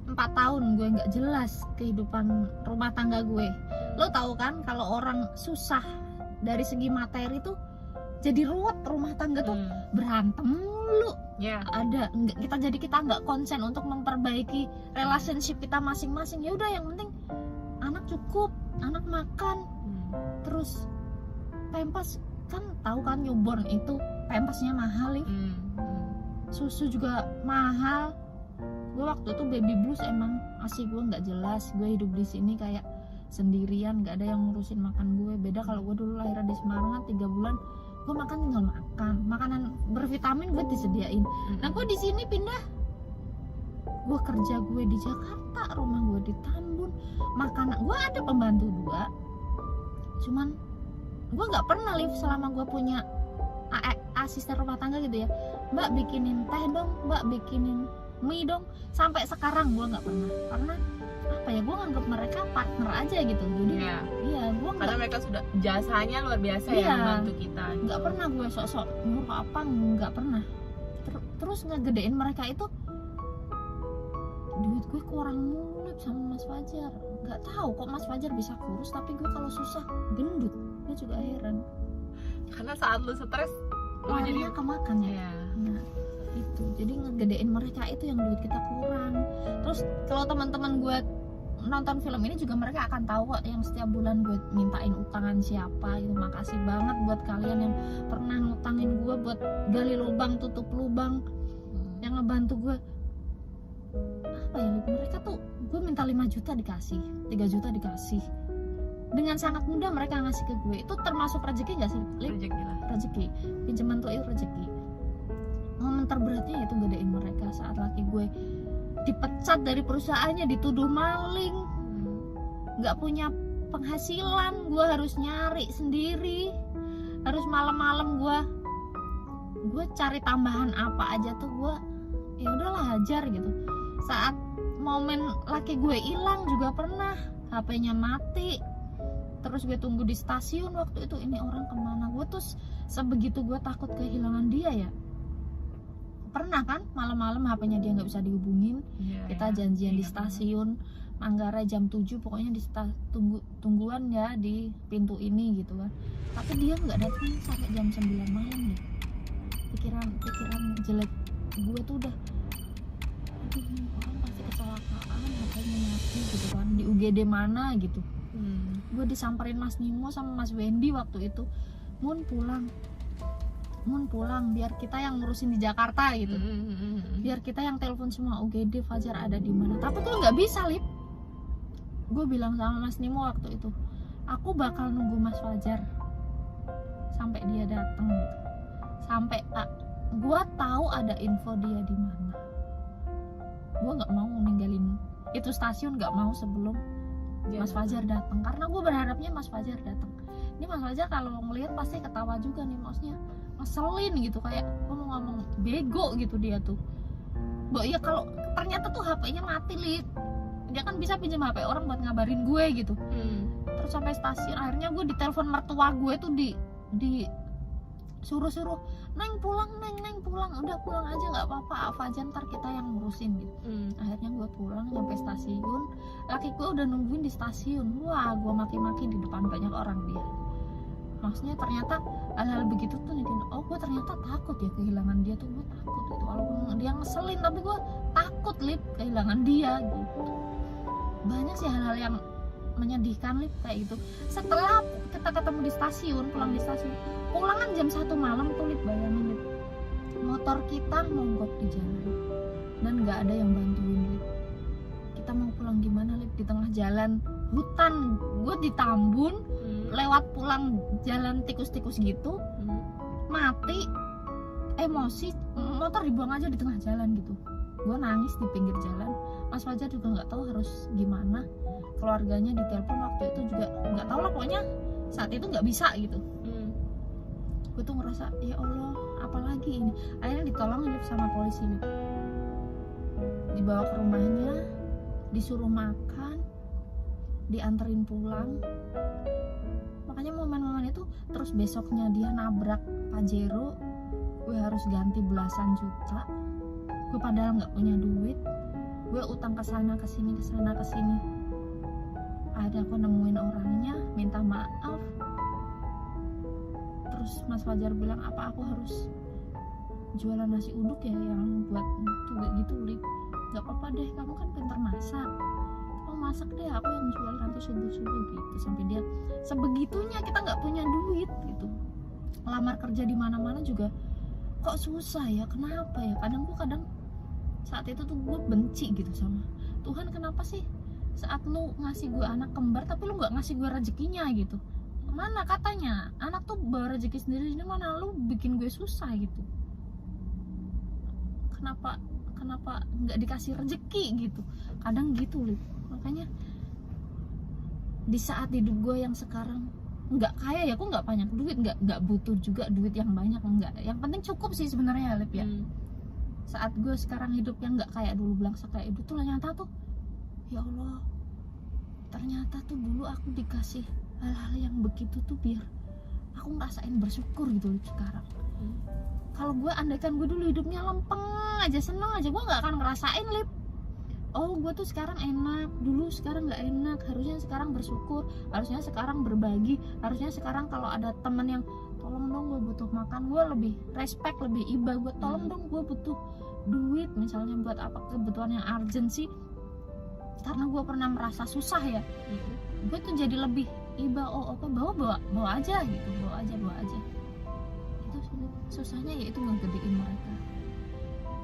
4 tahun gue nggak jelas kehidupan rumah tangga gue. Lo tahu kan kalau orang susah dari segi materi tuh jadi ruwet, rumah tangga tuh berantem mulu. Kita nggak konsen untuk memperbaiki relationship kita masing-masing. Ya udah, yang penting anak cukup, anak makan, terus pempas. Kan tahu kan newborn itu pampasnya mahal nih, susu juga mahal. Gue waktu itu baby blues, emang asih gue nggak jelas. Gue hidup di sini kayak sendirian, nggak ada yang ngurusin makan gue. Beda kalau gue dulu lahir di Semarang 3 bulan, gue makan tinggal makan, makanan bervitamin gue disediain. Nah gue di sini pindah, gue kerja gue di Jakarta, rumah gue di Tambun, makanan gue ada pembantu 2, cuman gue nggak pernah live selama gue punya asisten rumah tangga gitu ya. Mbak bikinin teh dong, mbak bikinin mie dong. Sampai sekarang gue nggak pernah, karena apa ya, gue nganggap mereka partner aja gitu. Jadi gue karena mereka sudah jasanya luar biasa ya membantu kita. Nggak pernah gue sok-sok nyuruh apa, nggak pernah. Terus ngegedein mereka itu, duit gue kurang mulu sama Mas Fajar. Nggak tahu kok Mas Fajar bisa kurus, tapi gue kalau susah gendut. Gue juga heran. Karena saat lu stres, lu jadi kemakan ya. Nah, itu. Jadi ngegedein mereka itu yang duit kita kurang. Terus kalau teman-teman gue nonton film ini juga mereka akan tahu kok yang setiap bulan gue mintain utangan siapa gitu. Makasih banget buat kalian yang pernah ngutangin gue buat gali lubang, tutup lubang, yang ngebantu gue. Apa ya, mereka tuh gue minta 5 juta dikasih, 3 juta dikasih. Dengan sangat mudah mereka ngasih ke gue. Itu termasuk rezeki gak sih? Rezeki lah. Rezeki. Pinjaman tuh itu rezeki. Momen terberatnya itu gedein mereka saat laki gue dipecat dari perusahaannya, dituduh maling, nggak punya penghasilan, gue harus nyari sendiri, harus malam-malam gue cari tambahan apa aja tuh, gue ya udahlah hajar gitu. Saat momen laki gue hilang juga pernah, HP-nya mati, terus gue tunggu di stasiun waktu itu, ini orang kemana. Gue tuh sebegitu gue takut kehilangan dia ya. Pernah kan malam-malam HP-nya dia nggak bisa dihubungin, kita janjian di stasiun Manggarai jam 7, pokoknya di tungguan ya di pintu ini gitu kan. Tapi dia nggak datang sampai jam 9 malam deh. pikiran jelek gue tuh udah, aduh ini orang pasti kecelakaan, makanya mati gitu kan, di UGD mana gitu. Gue disamperin Mas Nimo sama Mas Wendy waktu itu, Mun pulang biar kita yang ngurusin di Jakarta gitu, biar kita yang telepon semua UGD Fajar ada di mana. Tapi tuh nggak bisa, Lip. Gue bilang sama Mas Nimo waktu itu, aku bakal nunggu Mas Fajar sampai dia datang gitu, sampai gue tahu ada info dia di mana. Gue nggak mau ninggalin itu stasiun, nggak mau sebelum Mas Fajar datang, karena gue berharapnya Mas Fajar datang. Ini Mas Fajar kalau ngeliat pasti ketawa juga nih, maksudnya ngeselin gitu, kayak ngomong bego gitu dia tuh. Ya kalau ternyata tuh HP-nya mati, Lip. Dia kan bisa pinjam HP orang buat ngabarin gue gitu. Terus sampai stasiun akhirnya gue ditelepon mertua gue tuh di suruh neng pulang, udah pulang aja nggak apa-apa, Fajar ntar kita yang ngurusin gitu. Akhirnya gue pulang sampai stasiun, laki gue udah nungguin di stasiun. Wah, gue maki-maki di depan banyak orang dia. Maksudnya ternyata hal-hal begitu tuh bikin, oh gue ternyata takut ya kehilangan dia tuh, gue takut gitu. Walaupun dia ngeselin tapi gue takut, Lip, kehilangan dia gitu. Banyak sih hal-hal yang menyedihkan, Lip, kayak gitu. Setelah kita ketemu di stasiun, pulang kan jam 1 malam tuh, Lip, bayangin, Lip. Motor kita mogok di jalan dan nggak ada yang bantuin, Lip. Kita mau pulang gimana, Lip, di tengah jalan hutan. Gue di Tambun, lewat pulang jalan tikus-tikus gitu, mati, emosi, motor dibuang aja di tengah jalan gitu. Gue nangis di pinggir jalan. Mas Fajar juga nggak tahu harus gimana, keluarganya ditelepon waktu itu juga nggak tahu lah, pokoknya saat itu nggak bisa gitu. Gue tuh ngerasa, ya Allah, apalagi ini. Akhirnya ditolong, Lip, sama polisi, Lip. Dibawa ke rumahnya, disuruh makan, dianterin pulang. Makanya momen-momen itu. Terus besoknya dia nabrak Pajero, gue harus ganti belasan juta. Gue padahal nggak punya duit, gue utang kesana kesini. Ada aku nemuin orangnya, minta maaf. Terus Mas Fajar bilang, apa aku harus jualan nasi uduk ya yang buat gitu, Lip? Gak apa-apa deh, kamu kan pintar masak, kamu masak deh, aku yang jual nanti subuh-subuh gitu. Sampai dia sebegitunya, kita nggak punya duit gitu. Lamar kerja di mana-mana juga kok susah ya, kenapa ya? Kadang saat itu tuh gue benci gitu sama Tuhan, kenapa sih saat lu ngasih gue anak kembar tapi lu nggak ngasih gue rezekinya gitu? Mana katanya anak tuh bawa rezeki sendiri, ini mana lu bikin gue susah gitu? Kenapa nggak dikasih rezeki gitu? Kadang gitu, Lip. Makanya di saat hidup gue yang sekarang nggak kaya ya, aku nggak banyak duit, nggak butuh juga duit yang banyak, enggak. Yang penting cukup sih sebenarnya, Lip, ya. Saat gue sekarang hidupnya nggak kayak dulu, belangsak kayak itu tuh ternyata tuh, ya Allah, ternyata tuh dulu aku dikasih hal-hal yang begitu tuh biar aku ngerasain bersyukur gitu, Lip, sekarang. Kalau gue andaikan gue dulu hidupnya lempeng aja, seneng aja, gue nggak akan ngerasain, Lip. Oh, gue tuh sekarang enak, dulu sekarang nggak enak. Harusnya sekarang bersyukur, harusnya sekarang berbagi, harusnya sekarang kalau ada temen yang tolong dong gue butuh makan, gue lebih respect, lebih iba. Gue tolong dong gue butuh duit misalnya buat apa, kebutuhan yang urgency, karena gue pernah merasa susah ya. Gue tuh jadi lebih iba. Oh oke, bawa aja gitu, bawa aja. Itu susahnya ya itu ngegedein mereka.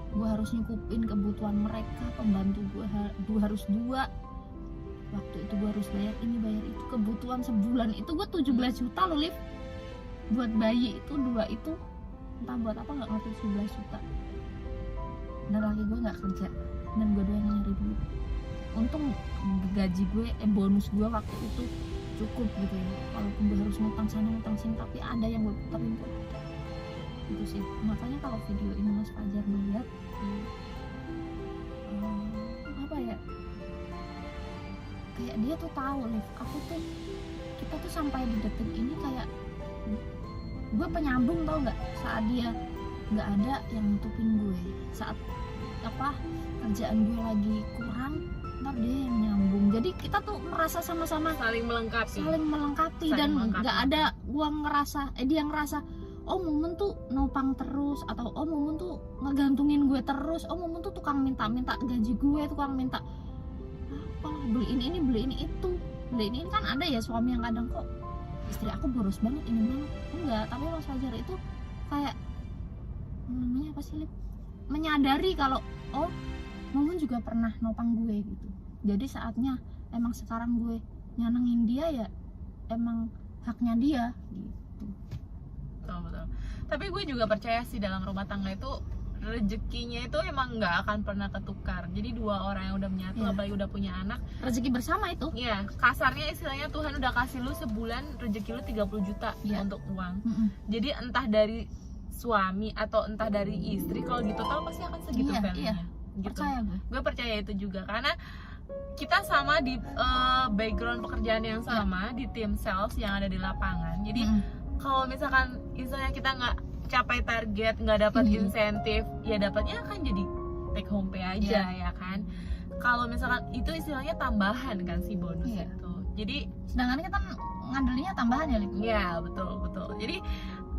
Gue harus nyukupin kebutuhan mereka, pembantu gue harus 2. Waktu itu gue harus bayar ini bayar itu, kebutuhan sebulan itu gue 17 juta loh, Liv. Buat bayi itu 2 itu entah buat apa nggak ngerti, 17 juta. Dan laki gue nggak kerja dan gue doang yang nyari duit. Untung gaji gue, bonus gue waktu itu cukup gitu ya. Walaupun gue harus ngutang sana ngutang sini, tapi ada yang gue puterin tuh. Gitu sih. Makanya kalau video ini Mas Fajar melihat, apa ya? Kayak dia tuh tahu, Liv, kita tuh sampai di detik ini kayak gue penyambung, tau nggak? Saat dia nggak ada yang nutupin gue, saat kerjaan gue lagi kurang, ntar dia yang nyambung. Jadi kita tuh merasa sama-sama saling melengkapi dan nggak ada gua ngerasa dia ngerasa oh Mumun tuh nopang terus, atau oh Mumun tuh ngegantungin gue terus, oh Mumun tuh tukang minta gaji gue, tukang minta apa, beliin ini beliin itu, beliin ini. Kan ada ya suami yang kadang, kok istri aku boros banget ini banget. Enggak, tapi Mas Fajar itu kayak namanya apa sih, Lip? Menyadari kalau oh Mumun juga pernah nopang gue gitu. Jadi saatnya emang sekarang gue nyenengin dia, ya emang haknya dia gitu. Betul. Tapi gue juga percaya sih dalam rumah tangga itu rezekinya itu emang nggak akan pernah ketukar. Jadi dua orang yang udah menyatu, apalagi udah punya anak, rezeki bersama itu. Iya, kasarnya istilahnya Tuhan udah kasih lu sebulan rezeki lu 30 juta untuk uang. Jadi entah dari suami atau entah dari istri, kalau gitu tahu pasti akan segitu value-nya. Gitu. Percaya gue percaya itu juga karena kita sama di background pekerjaan yang sama, di tim sales yang ada di lapangan. Jadi kalau misalkan istilahnya kita nggak capai target, nggak dapat insentif, ya dapatnya akan jadi take home pay aja ya kan. Kalau misalkan itu istilahnya tambahan kan si bonus itu. Jadi sedangkan kita ngandelinnya tambahan ya, Lip. Iya, betul. Jadi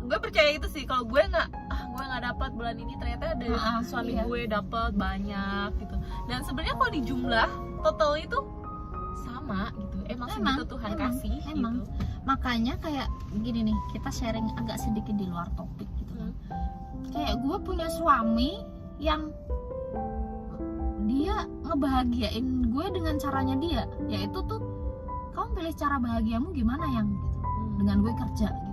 gue percaya itu sih. Kalau gue nggak dapat bulan ini, ternyata dari suami gue dapat banyak gitu. Dan sebenarnya kalau di jumlah total itu sama gitu. Emang segitu Tuhan kasih emang. gitu. Makanya kayak gini nih, kita sharing agak sedikit di luar topik gitu kan. Kayak gue punya suami yang dia ngebahagiain gue dengan caranya dia, yaitu tuh kamu pilih cara bahagiamu gimana yang gitu. Dengan gue kerja gitu.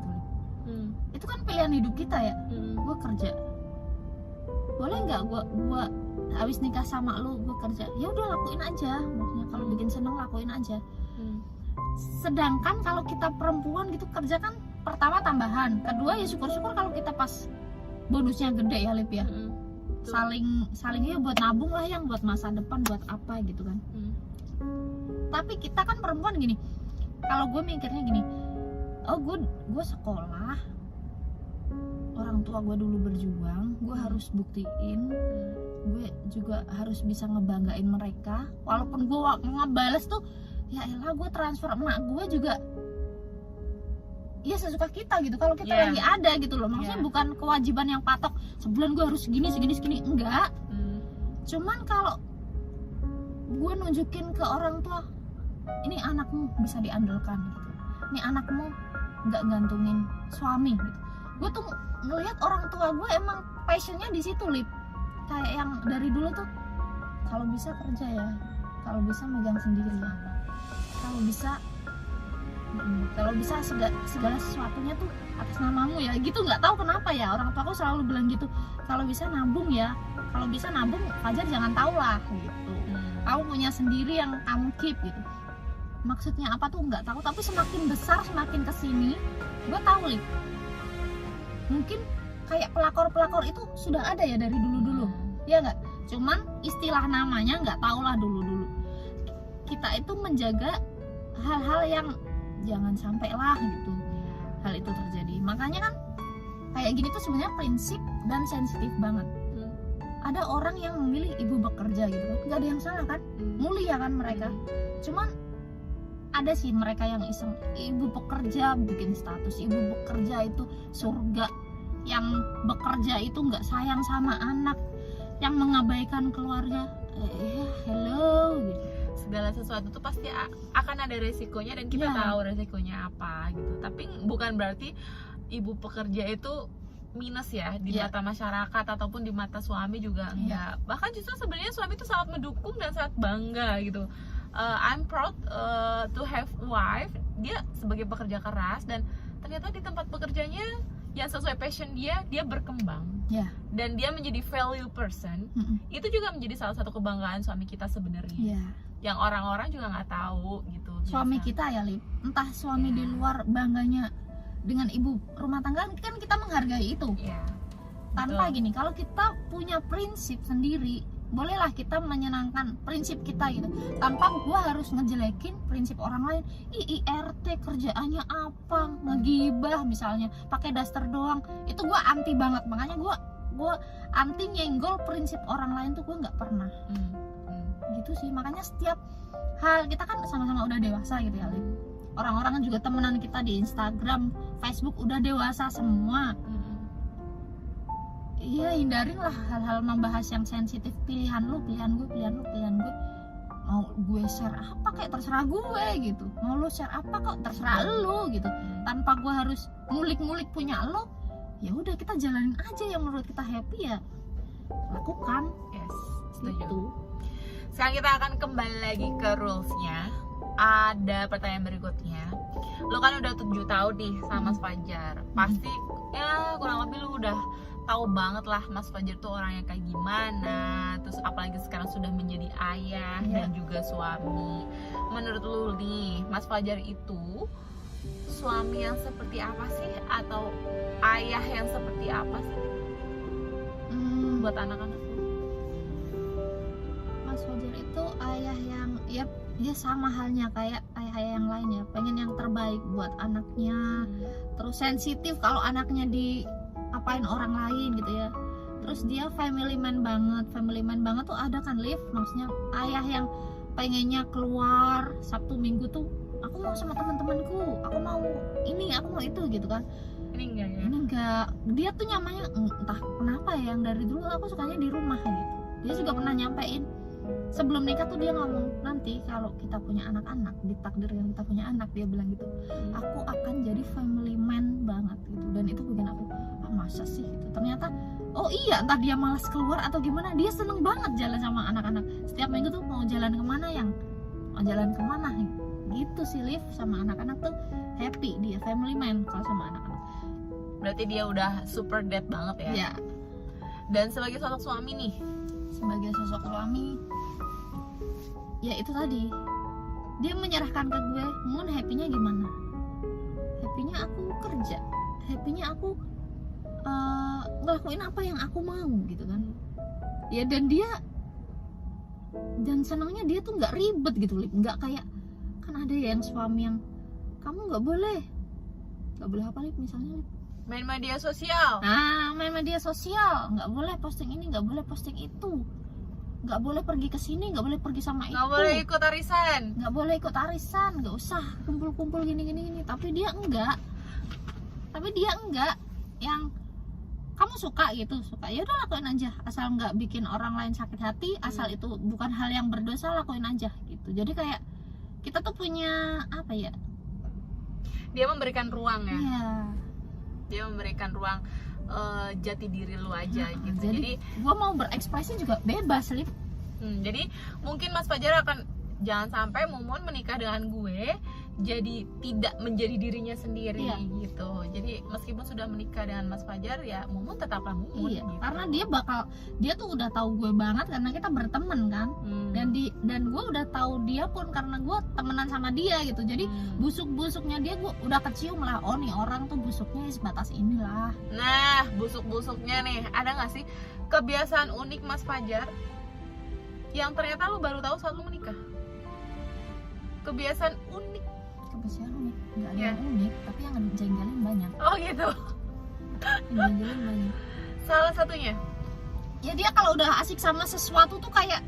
Itu kan pilihan hidup kita ya. Gue kerja, boleh nggak gue habis nikah sama lu gue kerja, ya udah lakuin aja, maksudnya kalau bikin seneng lakuin aja. Sedangkan kalau kita perempuan gitu kerja kan, pertama tambahan, kedua ya syukur-syukur kalau kita pas bonusnya gede ya, Lip ya. Saling ya buat nabung lah, yang buat masa depan, buat apa gitu kan. Tapi kita kan perempuan gini, kalau gue mikirnya gini, oh gue sekolah, orang tua gue dulu berjuang, gue harus buktiin, gue juga harus bisa ngebanggain mereka. Walaupun gue ngebales tuh, ya elah gue transfer emak gue juga, ya sesuka kita gitu. Kalau kita lagi ada gitu loh, maksudnya bukan kewajiban yang patok sebulan gue harus segini, enggak. Cuman kalau gue nunjukin ke orang tua, ini anakmu bisa diandalkan gitu, ini anakmu nggak gantungin suami gitu. Gue tuh ngelihat orang tua gue emang passionnya di situ, Lip. Kayak yang dari dulu tuh, kalau bisa kerja ya, kalau bisa megang sendiri ya, kalau bisa segala sesuatunya tuh atas namamu ya gitu. Nggak tahu kenapa ya orang tua aku selalu bilang gitu, kalau bisa nabung ya, kalau bisa nabung Fajar jangan tahu lah gitu. Kamu punya sendiri yang kamu keep gitu. Maksudnya apa tuh nggak tahu, tapi semakin besar semakin kesini gue tahu, Lip. Mungkin kayak pelakor itu sudah ada ya dari dulu ya nggak, cuman istilah namanya nggak tahu lah dulu. Kita itu menjaga hal-hal yang jangan sampai lah gitu hal itu terjadi. Makanya kan kayak gini tuh sebenarnya prinsip dan sensitif banget. Ada orang yang memilih ibu bekerja gitu kan, nggak ada yang salah kan, mulia kan mereka. Cuman ada sih mereka yang iseng, ibu bekerja bikin status ibu bekerja itu surga, yang bekerja itu nggak sayang sama anak, yang mengabaikan keluarga. Hello gitu. Segala sesuatu tuh pasti akan ada resikonya, dan kita tahu resikonya apa gitu. Tapi bukan berarti ibu pekerja itu minus ya di mata masyarakat ataupun di mata suami juga enggak. Bahkan justru sebenarnya suami itu sangat mendukung dan sangat bangga gitu. I'm proud to have wife. Dia sebagai pekerja keras, dan ternyata di tempat pekerjaannya yang sesuai passion dia berkembang. Dan dia menjadi value person. Itu juga menjadi salah satu kebanggaan suami kita sebenarnya. Yang orang-orang juga nggak tahu gitu. Suami kita ya, Lip. Entah suami di luar bangganya dengan ibu rumah tangga, kan kita menghargai itu. Tanpa gini, kalau kita punya prinsip sendiri, bolehlah kita menyenangkan prinsip kita gitu, tanpa gua harus ngejelekin prinsip orang lain. IRT kerjaannya apa, ngegibah misalnya, pakai daster doang, itu gua anti banget. Makanya gua anti nyenggol prinsip orang lain tuh, gua nggak pernah. Gitu sih. Makanya setiap hal kita kan sama-sama udah dewasa gitu ya, Lip. Orang-orang kan juga temenan kita di Instagram, Facebook udah dewasa semua. iya hindarin lah hal-hal membahas yang sensitif. Pilihan lu, pilihan gue, mau gue share apa kayak terserah gue gitu, mau lu share apa kok terserah lu gitu, tanpa gue harus ngulik-ngulik punya lo. Ya udah, kita jalanin aja yang menurut kita happy, ya lakukan. Yes, setuju. Gitu. Sekarang kita akan kembali lagi ke rulesnya. Ada pertanyaan berikutnya. Lo kan udah 7 tahun nih sama Mas Fajar, pasti ya kurang lebih lu udah tahu banget lah Mas Fajar tuh orang yang kayak gimana. Terus apalagi sekarang sudah menjadi ayah dan juga suami. Menurut lu nih, Mas Fajar itu suami yang seperti apa sih, atau ayah yang seperti apa sih buat anak-anak lu? Mas Fajar itu ayah yang ya dia sama halnya kayak ayah-ayah yang lain ya, pengen yang terbaik buat anaknya. Terus sensitif kalau anaknya diapain orang lain gitu ya. Terus dia family man banget tuh ada kan, Liv, maksudnya ayah yang pengennya keluar Sabtu Minggu tuh, aku mau sama teman-temanku, aku mau ini, aku mau itu gitu kan. Ini enggak ya? Ini enggak, dia tuh nyamannya entah kenapa ya, yang dari dulu aku sukanya di rumah gitu. Dia juga pernah nyampein sebelum nikah tuh, dia ngomong nanti kalau kita punya anak-anak, ditakdirkan kita punya anak, dia bilang gitu, aku akan jadi family man banget gitu. Dan itu bikin aku, masa sih gitu. Ternyata oh iya, entah dia malas keluar atau gimana, dia seneng banget jalan sama anak-anak. Setiap minggu tuh mau jalan kemana gitu sih, Liv, sama anak-anak tuh happy, dia family man kalau sama anak-anak. Berarti dia udah super dad banget ya? Ya. Dan sebagai sosok suami nih, sebagai sosok suami, ya itu tadi, dia menyerahkan ke gue, Mun, happy-nya gimana? Happy-nya aku kerja, happy-nya aku ngelakuin apa yang aku mau gitu kan. Ya dan senangnya dia tuh nggak ribet gitu, nggak kayak, kan ada ya yang suami yang kamu nggak boleh apa, Lip, misalnya, Lip, main media sosial. Main media sosial, nggak boleh posting ini, nggak boleh posting itu, nggak boleh pergi ke sini, nggak boleh pergi sama itu, nggak boleh ikut arisan, nggak usah kumpul-kumpul gini. Tapi dia enggak yang kamu suka ya udah lakuin aja, asal nggak bikin orang lain sakit hati, asal itu bukan hal yang berdosa, lakuin aja gitu. Jadi kayak kita tuh punya apa ya, dia memberikan ruang ya. Iya. Dia memberikan ruang jati diri lu aja gitu. Jadi gua mau berekspresi juga bebas, Lip. Jadi mungkin Mas Fajar akan, jangan sampai Mumun menikah dengan gue jadi tidak menjadi dirinya sendiri gitu. Jadi meskipun sudah menikah dengan Mas Fajar, ya Mumun tetaplah Mumun. Iya, gitu. karena dia tuh udah tahu gue banget karena kita berteman kan. Dan gue udah tahu dia pun karena gue temenan sama dia gitu. Jadi busuk-busuknya dia gue udah kecium lah. Oh nih orang tuh busuknya sebatas inilah. Nah, busuk-busuknya nih, ada nggak sih kebiasaan unik Mas Fajar yang ternyata lu baru tahu saat lu menikah? Kebiasaan unik. Nggak ada yang unik, tapi yang jengkelin banyak. Oh gitu. Yang jengkelin banyak. Salah satunya, ya dia kalau udah asik sama sesuatu tuh kayak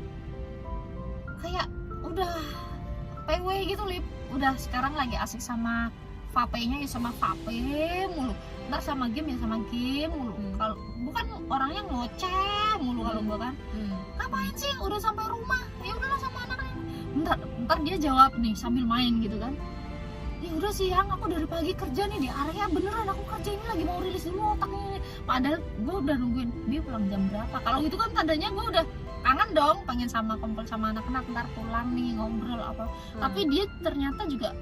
udah PW gitu, Lip. Udah sekarang lagi asik sama vape-nya ya sama vape mulu, ntar sama game ya sama game mulu. Kalau bukan orangnya ngoceh mulu kalau gua kan. Ngapain sih udah sampai rumah? Ya udahlah sama anaknya. Ntar dia jawab nih sambil main gitu kan. Ya udah siang, aku dari pagi kerja nih di area, beneran aku kerja ini lagi mau rilis dulu otaknya ini. Padahal gue udah nungguin dia pulang jam berapa. Kalau gitu kan tandanya gue udah kangen dong, pengen kumpul sama anak-anak, ntar pulang nih ngobrol apa. Tapi dia ternyata juga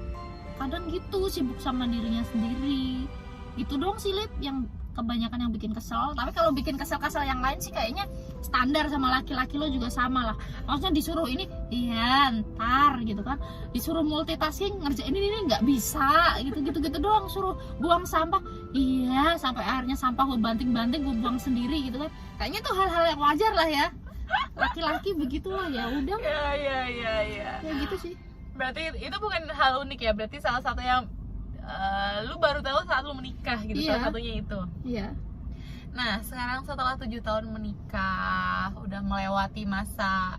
kadang gitu, sibuk sama dirinya sendiri. Gitu dong sih, Lip, yang kebanyakan yang bikin kesel. Tapi kalau bikin kesel-kesel yang lain sih kayaknya standar sama laki-laki lo juga sama lah. Maksudnya disuruh ini, iya ntar gitu kan, disuruh multitasking ngerjain ini nggak bisa gitu doang. Suruh buang sampah, iya sampai akhirnya sampah gue banting-banting, gue buang sendiri gitu kan. Kayaknya tuh hal-hal yang wajar lah ya, laki-laki begitu lah. Ya udah ya gitu sih. Berarti itu bukan hal unik ya, berarti salah satu yang lu baru tahu saat lu menikah gitu. Salah satunya itu. Iya. Nah sekarang setelah 7 tahun menikah, udah melewati masa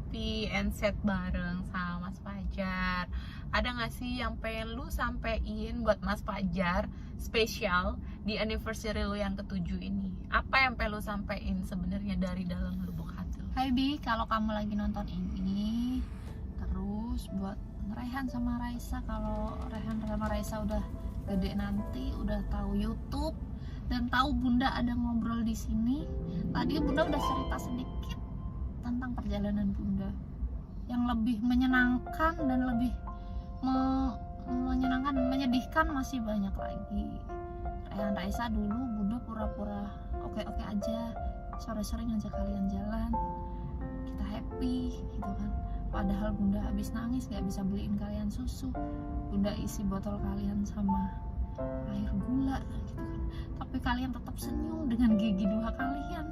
happy and sad bareng sama Mas Fajar. Ada gak sih yang pengen lu sampein buat Mas Fajar spesial di anniversary lu yang ke-7 ini? Apa yang pengen lu sampein sebenarnya dari dalam lubuk hati lu? Hai Bi, kalau kamu lagi nonton ini, terus buat Rehan sama Raisa, kalau Rehan sama Raisa udah gede nanti, udah tahu YouTube dan tahu Bunda ada ngobrol di sini. Tadi Bunda udah cerita sedikit tentang perjalanan Bunda yang lebih menyenangkan dan lebih menyenangkan, menyedihkan masih banyak lagi. Rehan Raisa dulu Bunda pura-pura oke-oke aja, sore-sore ngajak kalian jalan, kita happy gitu kan. Padahal Bunda habis nangis gak bisa beliin kalian susu, Bunda isi botol kalian sama air gula gitu kan. Tapi kalian tetap senyum dengan gigi 2 kalian.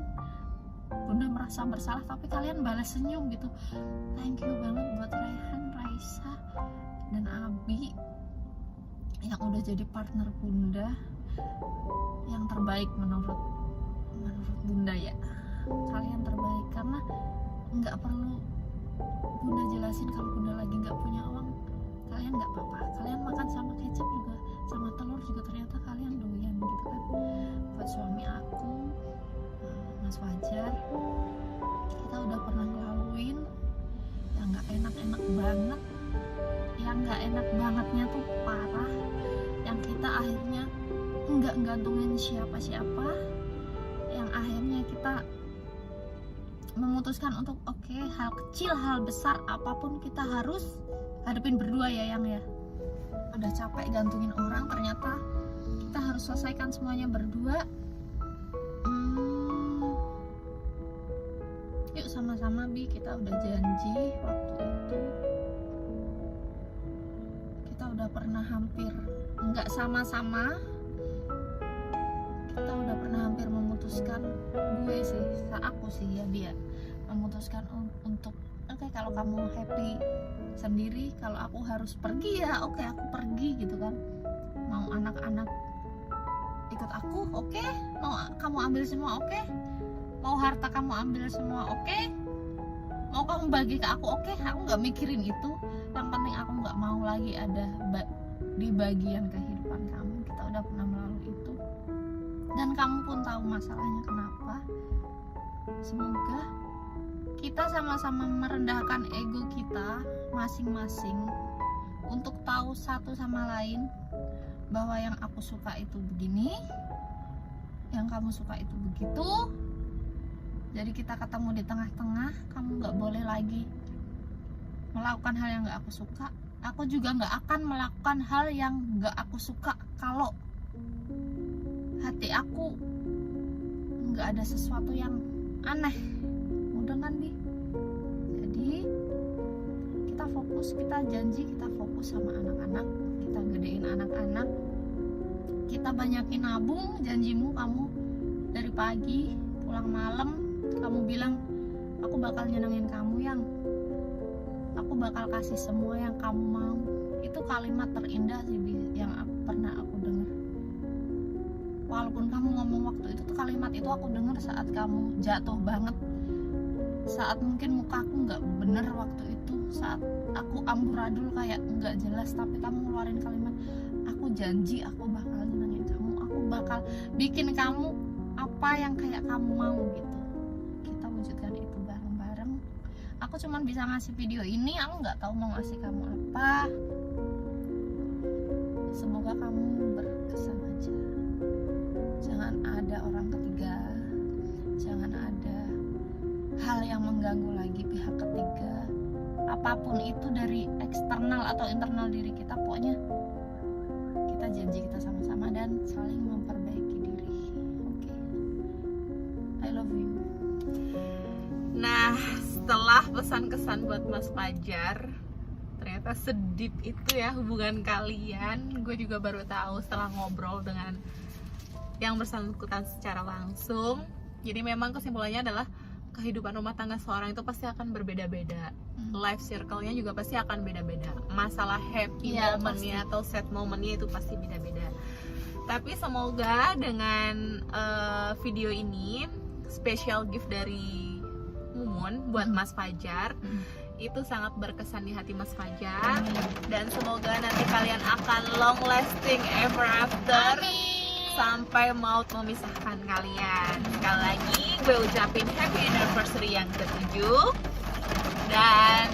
Bunda merasa bersalah tapi kalian balas senyum gitu. Thank you banget buat Rehan, Raisa, dan Abi yang udah jadi partner Bunda yang terbaik menurut Bunda ya. Kalian terbaik karena nggak perlu Bunda jelasin kalau Bunda lagi nggak punya uang, kalian nggak apa-apa, kalian makan sama kecap juga, sama telur juga ternyata kalian doyan gitu kan. Buat suami aku, Mas Fajar, kita udah pernah ngelaluin yang nggak enak-enak banget, yang nggak enak bangetnya tuh parah, yang kita akhirnya nggak gantungin siapa-siapa, yang akhirnya kita memutuskan untuk oke, hal kecil, hal besar, apapun kita harus hadapin berdua ya yang ya. Udah capek gantungin orang, ternyata kita harus selesaikan semuanya berdua. Yuk sama-sama Bi, kita udah janji waktu itu. Kita udah pernah hampir nggak sama-sama, kita udah pernah hampir memutuskan, gue sih, aku sih ya Bi ya, memutuskan untuk oke, kalau kamu happy sendiri, kalau aku harus pergi ya oke, aku pergi gitu kan. Mau anak-anak ikut aku oke, mau kamu ambil semua oke, mau harta kamu ambil semua oke, mau kamu bagi ke aku oke, aku nggak mikirin itu. Yang penting aku nggak mau lagi ada di bagian kehidupan kamu. Kita udah pernah melalui itu dan kamu pun tahu masalahnya kenapa. Semoga kita sama-sama merendahkan ego kita masing-masing untuk tahu satu sama lain bahwa yang aku suka itu begini, yang kamu suka itu begitu. Jadi kita ketemu di tengah-tengah. Kamu gak boleh lagi melakukan hal yang gak aku suka, aku juga gak akan melakukan hal yang gak aku suka kalau hati aku gak ada sesuatu yang aneh. Mudah kan Bi? Jadi kita fokus, kita janji kita fokus sama anak-anak, kita gedein anak-anak, kita banyakin nabung. Janjimu kamu dari pagi pulang malam kamu bilang aku bakal nyenengin kamu, yang aku bakal kasih semua yang kamu mau. Itu kalimat terindah sih yang pernah aku dengar. Walaupun kamu ngomong waktu itu tuh, kalimat itu aku dengar saat kamu jatuh banget, saat mungkin muka aku nggak bener waktu itu, saat aku amburadul kayak nggak jelas, tapi kamu ngeluarin kalimat, aku janji aku bakal nyenengin kamu, aku bakal bikin kamu apa yang kayak kamu mau gitu. Kita wujudkan itu bareng-bareng. Aku cuman bisa ngasih video ini, aku nggak tahu mau ngasih kamu apa. Semoga kamu berkesan aja. Jangan ada orang ketiga, jangan ada hal yang mengganggu lagi pihak ketiga, apapun itu dari eksternal atau internal diri kita. Pokoknya kita janji kita sama-sama dan saling memperbaiki diri. Oke, I love you. Nah, setelah pesan-kesan buat Mas Fajar, ternyata sedip itu ya hubungan kalian. Gue juga baru tahu setelah ngobrol dengan yang bersangkutan secara langsung. Jadi memang kesimpulannya adalah kehidupan rumah tangga seorang itu pasti akan berbeda-beda. Life circle-nya juga pasti akan beda-beda. Masalah happy momennya atau sad momennya itu pasti beda-beda. Tapi semoga dengan video ini special gift dari honeymoon buat Mas Fajar. Itu sangat berkesan di hati Mas Fajar. Dan semoga nanti kalian akan long lasting ever after. Sampai maut memisahkan kalian. Sekali lagi gue ucapin happy anniversary yang ke-7. Dan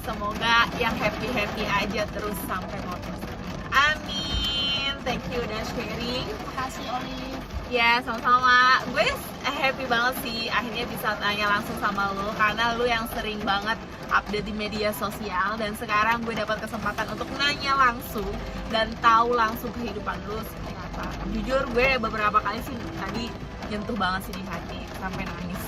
semoga yang happy-happy aja terus sampai maut memisahkan. Amin. Thank you udah sharing. Makasih Olive. Ya, sama-sama. Gue happy banget sih akhirnya bisa tanya langsung sama lo, karena lo yang sering banget update di media sosial, dan sekarang gue dapat kesempatan untuk nanya langsung dan tahu langsung kehidupan lo seperti apa. Jujur gue beberapa kali sih tadi nyentuh banget sih di hati sampai nangis.